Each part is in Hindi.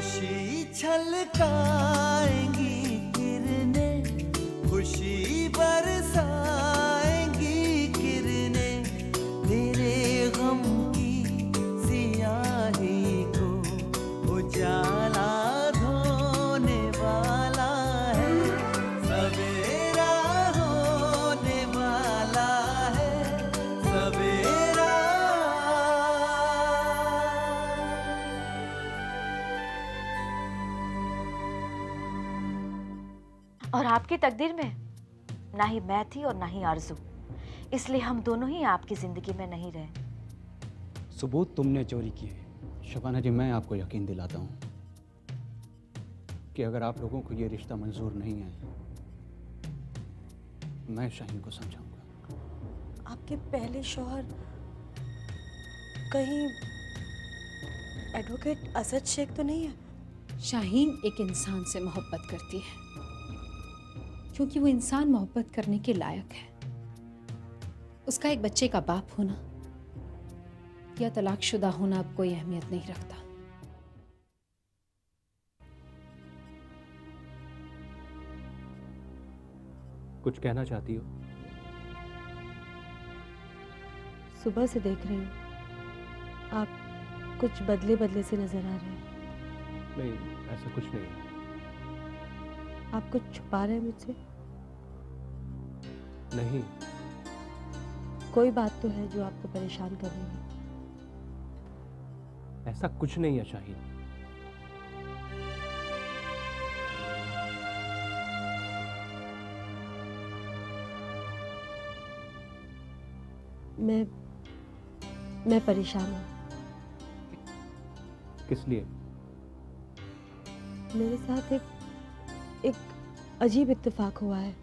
खुशी छलकाएंगी किरणें, खुशी बरसाएंगी किरणें, तेरे गम की सियाही को उजाला धोने वाला है, सवेरा होने वाला है, सवेरा। और आपकी तकदीर में ना ही मैं थी और ना ही आरजू, इसलिए हम दोनों ही आपकी जिंदगी में नहीं रहे। सबूत तुमने चोरी किए। शबाना जी, मैं आपको यकीन दिलाता हूँ कि अगर आप लोगों को ये रिश्ता मंजूर नहीं है, मैं शाहीन को समझाऊंगा। आपके पहले शौहर कहीं एडवोकेट असद शेख तो नहीं है? शाहीन एक इंसान से मोहब्बत करती है क्योंकि वो इंसान मोहब्बत करने के लायक है। उसका एक बच्चे का बाप होना या तलाकशुदा होना अब कोई अहमियत नहीं रखता। कुछ कहना चाहती हो? सुबह से देख रही हूँ, आप कुछ बदले बदले से नजर आ रहे हैं। नहीं, ऐसा कुछ नहीं। आप कुछ छुपा रहे हैं मुझसे? नहीं। कोई बात तो है जो आपको परेशान कर रही है। ऐसा कुछ नहीं है शाहीन। मैं परेशान हूँ। किस लिए? मेरे साथ एक अजीब इत्तेफाक हुआ है।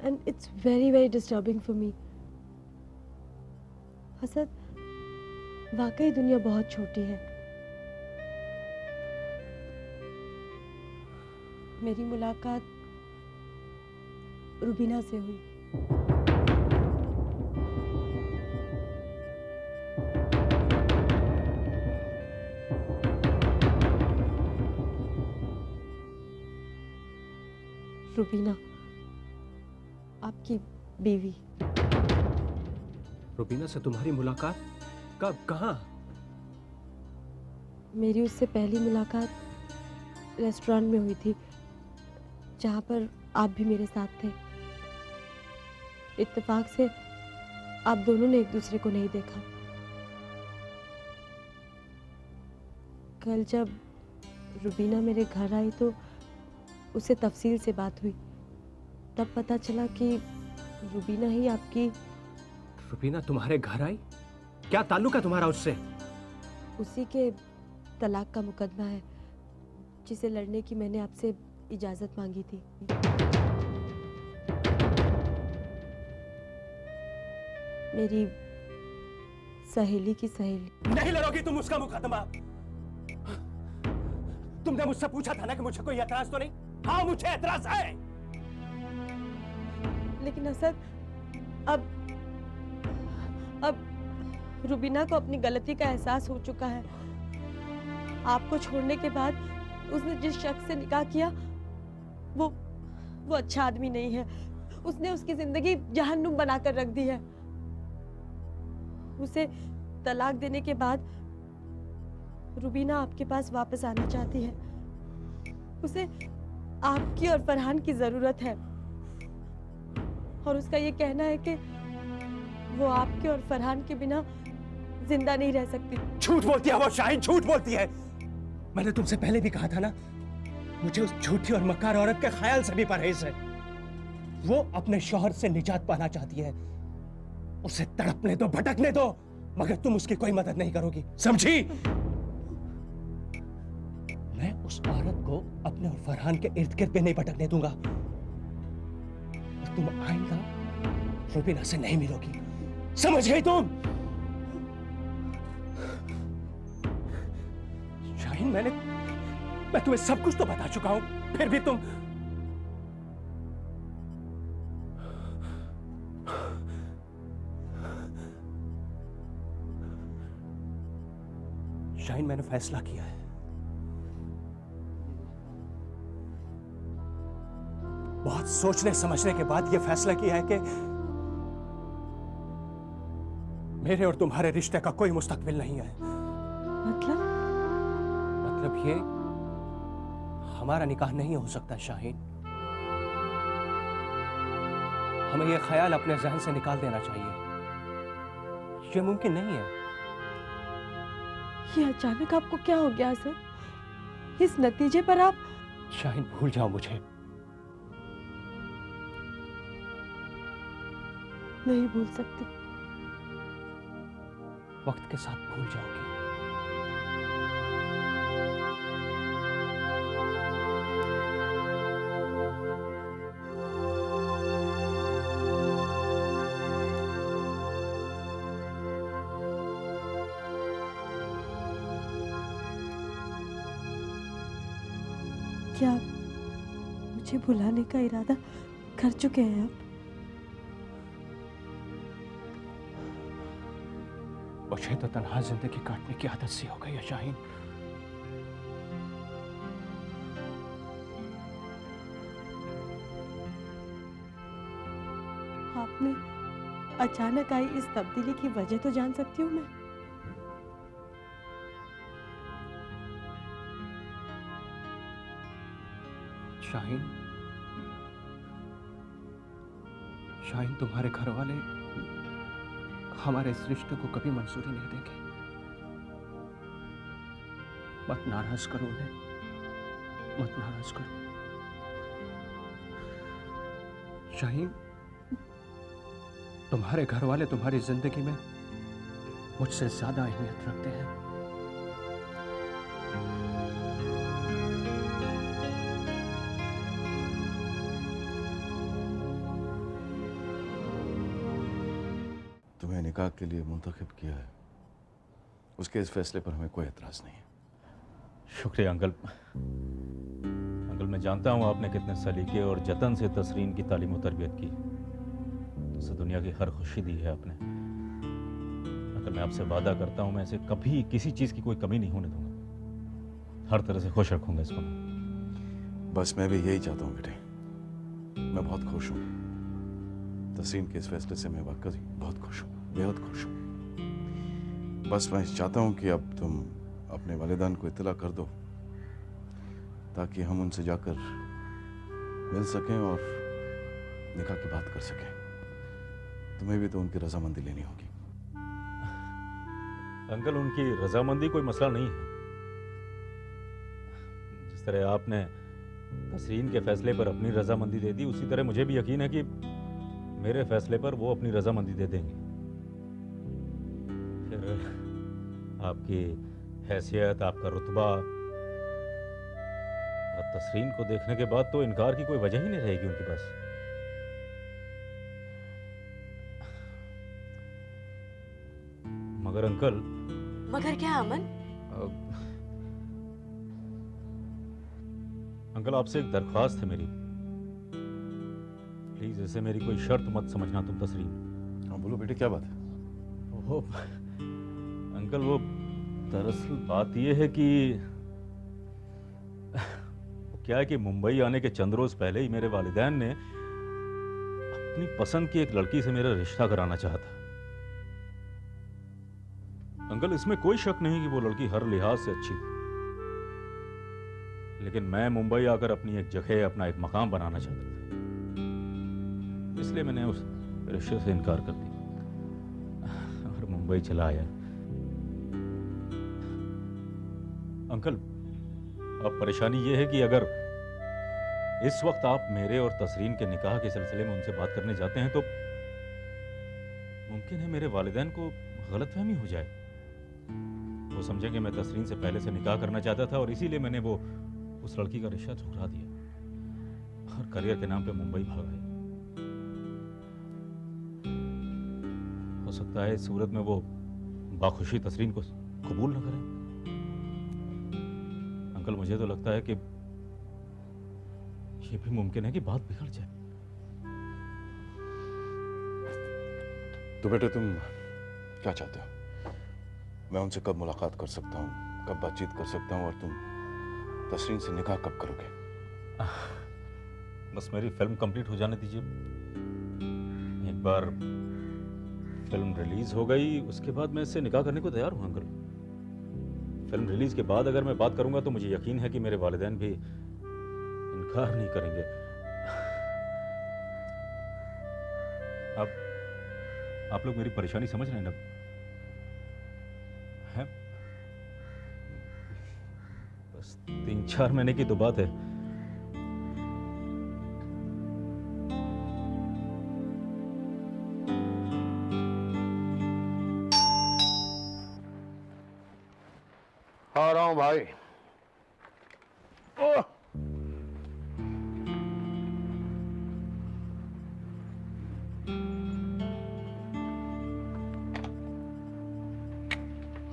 And it's very very disturbing for me. Asad, वाकई दुनिया बहुत छोटी है। मेरी मुलाकात रुबीना से हुई। रुबीना, आपकी बीवी। रुबीना से तुम्हारी मुलाकात कब, कहाँ? मेरी उससे पहली मुलाकात रेस्टोरेंट में हुई थी, जहाँ पर आप भी मेरे साथ थे। इत्तेफाक से आप दोनों ने एक दूसरे को नहीं देखा। कल जब रुबीना मेरे घर आई तो उससे तफसील से बात हुई। तब पता चला कि रुबीना ही आपकी। रुबीना तुम्हारे घर आई? क्या ताल्लुक है तुम्हारा उससे? उसी के तलाक का मुकदमा है, जिसे लड़ने की मैंने आपसे इजाजत मांगी थी। मेरी सहेली की सहेली। नहीं लड़ोगी तुम उसका मुकदमा? तुमने मुझसे पूछा था ना कि मुझे कोई एतराज तो नहीं? हाँ, मुझे एतराज है। लेकिन असद, अब रुबीना को अपनी गलती का एहसास हो चुका है। आपको छोड़ने के बाद उसने जिस शख्स से निकाह किया वो अच्छा आदमी नहीं है। उसने उसकी जिंदगी जहन्नुम बनाकर रख दी है। उसे तलाक देने के बाद रुबीना आपके पास वापस आना चाहती है। उसे आपकी और फरहान की जरूरत है, और उसका ये कहना है कि वो आपके और फरहान के बिना जिंदा नहीं रह सकती। झूठ बोलती है वो शाहीन, झूठ बोलती है। मैंने तुमसे पहले भी कहा था ना, मुझे उस झूठी और मक्कार औरत के ख्याल से भी परहेज है। वो अपने शौहर से निजात पाना चाहती है। उसे तड़पने दो, भटकने दो, मगर तुम उसकी कोई मदद नहीं करोगी, समझी? मैं उस औरत को अपने और फरहान के इर्द गिर्द भी नहीं भटकने दूंगा। और तुम आइंदा रुबीना से नहीं मिलोगी, समझ गई तुम? शाहीन, मैं तुम्हें सब कुछ तो बता चुका हूं, फिर भी तुम। शाहीन, मैंने फैसला किया है। बहुत सोचने समझने के बाद यह फैसला किया है कि मेरे और तुम्हारे रिश्ते का कोई मुस्तकबिल नहीं है। मतलब ये हमारा निकाह नहीं हो सकता शाहीन। हमें यह ख्याल अपने जहन से निकाल देना चाहिए। ये मुमकिन नहीं है। ये अचानक आपको क्या हो गया सर? इस नतीजे पर आप... शाहीन, भूल जाओ मुझे। नहीं भूल सकती। वक्त के साथ भूल जाओगी। क्या मुझे भुलाने का इरादा कर चुके हैं आप? मुझे तो तन्हा जिंदगी काटने की आदत सी हो गई है शाहीन। आपने अचानक आई इस तब्दीली की वजह तो जान सकती हूँ मैं? शाहीन, शाहीन, तुम्हारे घर वाले हमारे इस रिश्ते को कभी मंजूरी नहीं देंगे। मत नाराज करो उन्हें, मत नाराज करो। शाहीन, तुम्हारे घर वाले तुम्हारी जिंदगी में मुझसे ज्यादा अहमियत रखते हैं। तुम्हें निकाह के लिए मुंतखब किया है, उसके इस फैसले पर हमें कोई एतराज नहीं है। शुक्रिया अंकल। अंकल, मैं जानता हूँ आपने कितने सलीके और जतन से तसरीन की तालीम और तरबियत की। उसे दुनिया की हर खुशी दी है आपने। अंकल, मैं आपसे वादा करता हूँ मैं इसे कभी किसी चीज़ की कोई कमी नहीं होने दूंगा। हर तरह से खुश रखूंगा इसको। बस मैं भी यही चाहता हूँ बेटे। मैं बहुत खुश हूँ। तसरीन के इस फैसले से मैं वाकई बहुत खुश हूँ, बेहद खुश हूँ। बस मैं चाहता हूँ कि अब तुम अपने वालिदान को इत्तला कर दो, ताकि हम उनसे जाकर मिल सकें और निकाह की बात कर सकें। तुम्हें भी तो उनकी रजामंदी लेनी होगी। अंकल, उनकी रजामंदी कोई मसला नहीं है। जिस तरह आपने तसरीन के फैसले पर अपनी रजामंदी दे दी, उसी तरह मुझे भी यकीन है कि मेरे फैसले पर वो अपनी रजामंदी दे देंगे। फिर आपकी हैसियत, आपका रुतबा और तसरीन को देखने के बाद तो इनकार की कोई वजह ही नहीं रहेगी उनके पास। मगर अंकल... मगर क्या अमन? अंकल, आपसे एक दरख्वास्त है मेरी। प्लीज इसे मेरी कोई शर्त मत समझना तुम तसरीन। हाँ बोलो बेटे, क्या बात है? वो अंकल, वो दरअसल बात ये है कि क्या है कि मुंबई आने के चंद रोज पहले ही मेरे वालिदैन ने अपनी पसंद की एक लड़की से मेरा रिश्ता कराना चाहा था। अंकल, इसमें कोई शक नहीं कि वो लड़की हर लिहाज से अच्छी थी, लेकिन मैं मुंबई आकर अपनी एक जगह, अपना एक मकाम बनाना चाहता था। इसलिए मैंने उस रिश्ते से इनकार कर दिया और मुंबई चला आया। अंकल, अब परेशानी यह है कि अगर इस वक्त आप मेरे और तसरीन के निकाह के सिलसिले में उनसे बात करने जाते हैं तो मुमकिन है मेरे वालिदैन को गलतफहमी हो जाए। वो समझेंगे मैं तसरीन से पहले से निकाह करना चाहता था और इसीलिए मैंने वो उस लड़की का रिश्ता ठुकरा दिया और करियर के नाम पे मुंबई भाग गया। हो सकता है इस सूरत में वो बाखुशी तसरीन को कबूल न करें। अंकल, मुझे तो लगता है कि ये भी मुमकिन है कि बात बिगड़ जाए। तो बेटे तुम क्या चाहते हो? मैं उनसे कब मुलाकात कर सकता हूँ, कब बातचीत कर सकता हूँ और तुम तसरीन से निकाह कब करोगे? बस मेरी फिल्म कंप्लीट हो जाने दीजिए। एक बार फिल्म रिलीज हो गई उसके बाद मैं इससे निकाह करने को तैयार हूँ अंकल। फिल्म रिलीज के बाद अगर मैं बात करूंगा तो मुझे यकीन है कि मेरे वालिदैन भी इनकार नहीं करेंगे। आप लोग मेरी परेशानी समझ रहे हैं ना? हैं? बस 3-4 महीने की तो बात है। आ रहा हूं भाई। ओह!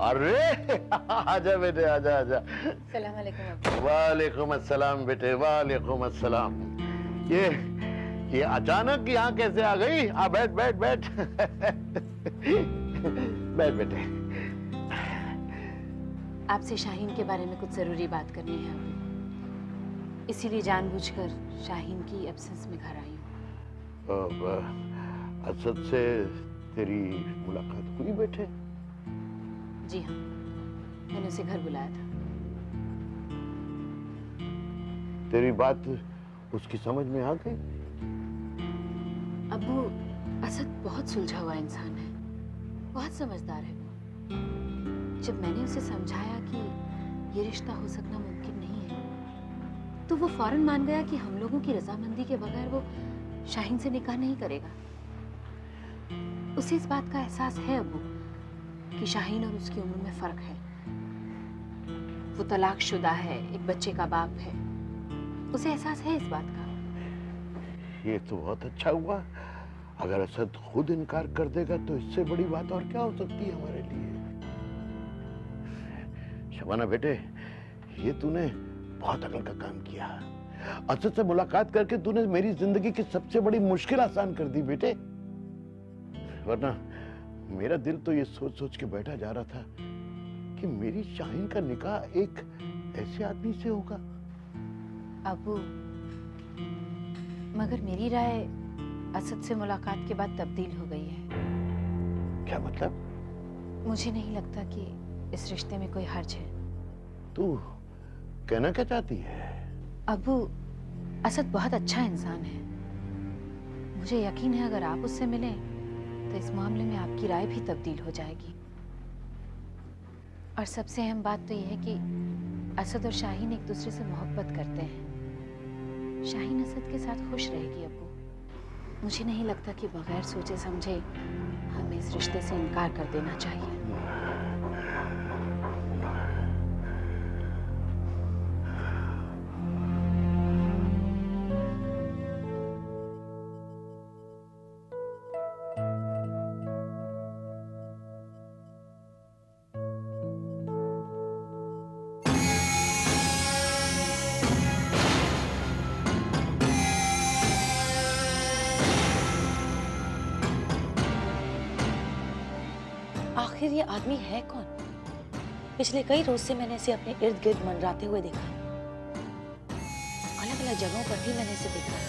अरे आजा बेटे, आजा आजा। सलाम अलैकुम अब्बू। वालेकुम अस्सलाम बेटे, वालेकुम अस्सलाम। ये अचानक यहाँ कैसे आ गई? आ बैठ बैठ बैठ। बैठ बेटे। आपसे शाहीन के बारे में कुछ ज़रूरी बात करनी है अब्बू, इसीलिए जानबूझकर शाहीन की एब्सेंस में घर आई हूँ। असद से तेरी मुलाकात हुई बेटे? जी हाँ, मैंने उसे घर बुलाया था। तेरी बात उसकी समझ में आ गई? अब्बू, असद बहुत सुलझा हुआ इंसान है, बहुत समझदार है वो। जब मैंने उसे समझाया कि ये रिश्ता हो सकना मुमकिन नहीं है, तो वो फौरन मान गया कि हम लोगों की रजामंदी के बगैर वो शाहीन से निकाह नहीं करेगा। उसे इस बात का एहसास है अब्बू कि शाहीन और उसकी उम्र में फर्क है। वो तलाकशुदा है, एक बच्चे का बाप है, उसे एहसास है इस बात का। ये तो बहुत अच्छा हुआ। अगर असद खुद इनकार कर देगा तो इससे बड़ी बात और क्या हो सकती है हमारे लिए। शबाना बेटे, ये तूने बहुत अकल का काम किया। असद से मुलाकात करके तूने मेरी जिंदगी की सबसे बड़ी मुश्किल आसान कर दी बेटे। वरना मेरा दिल तो ये सोच सोच के बैठा जा रहा था कि मेरी शाहीन का निकाह एक ऐसे आदमी से होगा। अबू, मगर मेरी राय असद से मुलाकात के बाद तब्दील हो गई है। क्या मतलब? मुझे नहीं लगता कि इस रिश्ते में कोई हर्ज है। तू कहना क्या चाहती है? अबू, असद बहुत अच्छा इंसान है। मुझे यकीन है अगर आप उससे मिलें तो इस मामले में आपकी राय भी तब्दील हो जाएगी। और सबसे अहम बात तो यह है कि असद और शाहीन एक दूसरे से मोहब्बत करते हैं। शाहीन असद के साथ खुश रहेगी अब्बू। मुझे नहीं लगता कि बगैर सोचे समझे हमें इस रिश्ते से इनकार कर देना चाहिए। आखिर ये आदमी है कौन? पिछले कई रोज से मैंने इसे अपने इर्द गिर्द मंडराते हुए देखा। अलग अलग जगहों पर भी मैंने इसे देखा।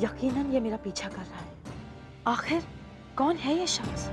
यकीनन ये मेरा पीछा कर रहा है। आखिर कौन है ये शख्स?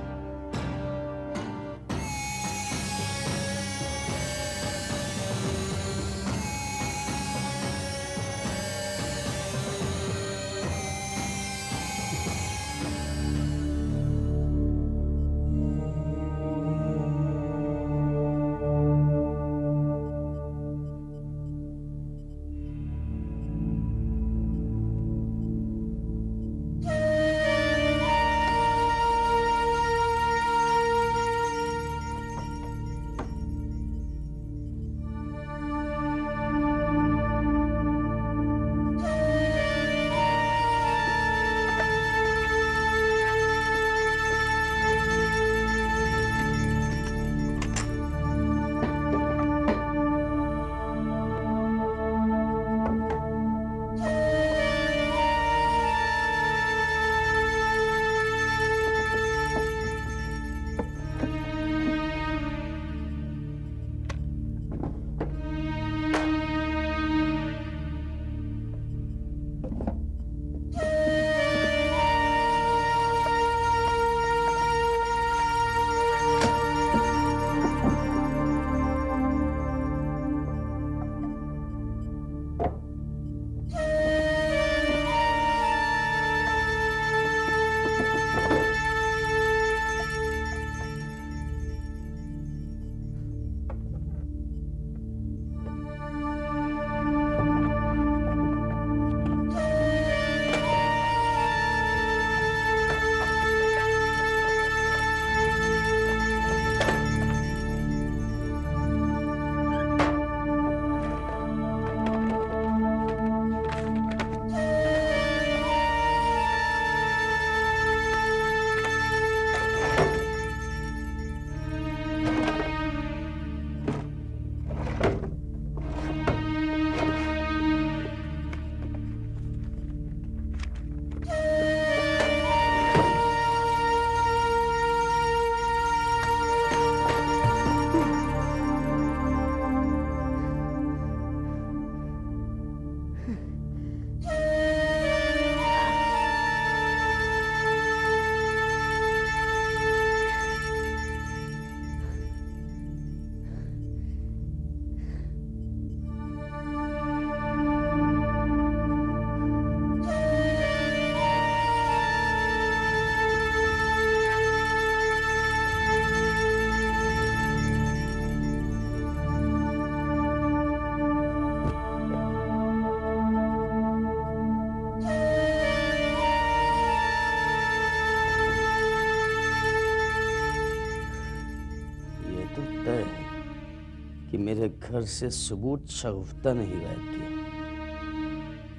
कि मेरे घर से सबूत शगुफ्ता नहीं गायब किया,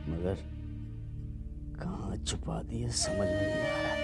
मगर कहाँ छुपा दिए समझ में नहीं आ रहा।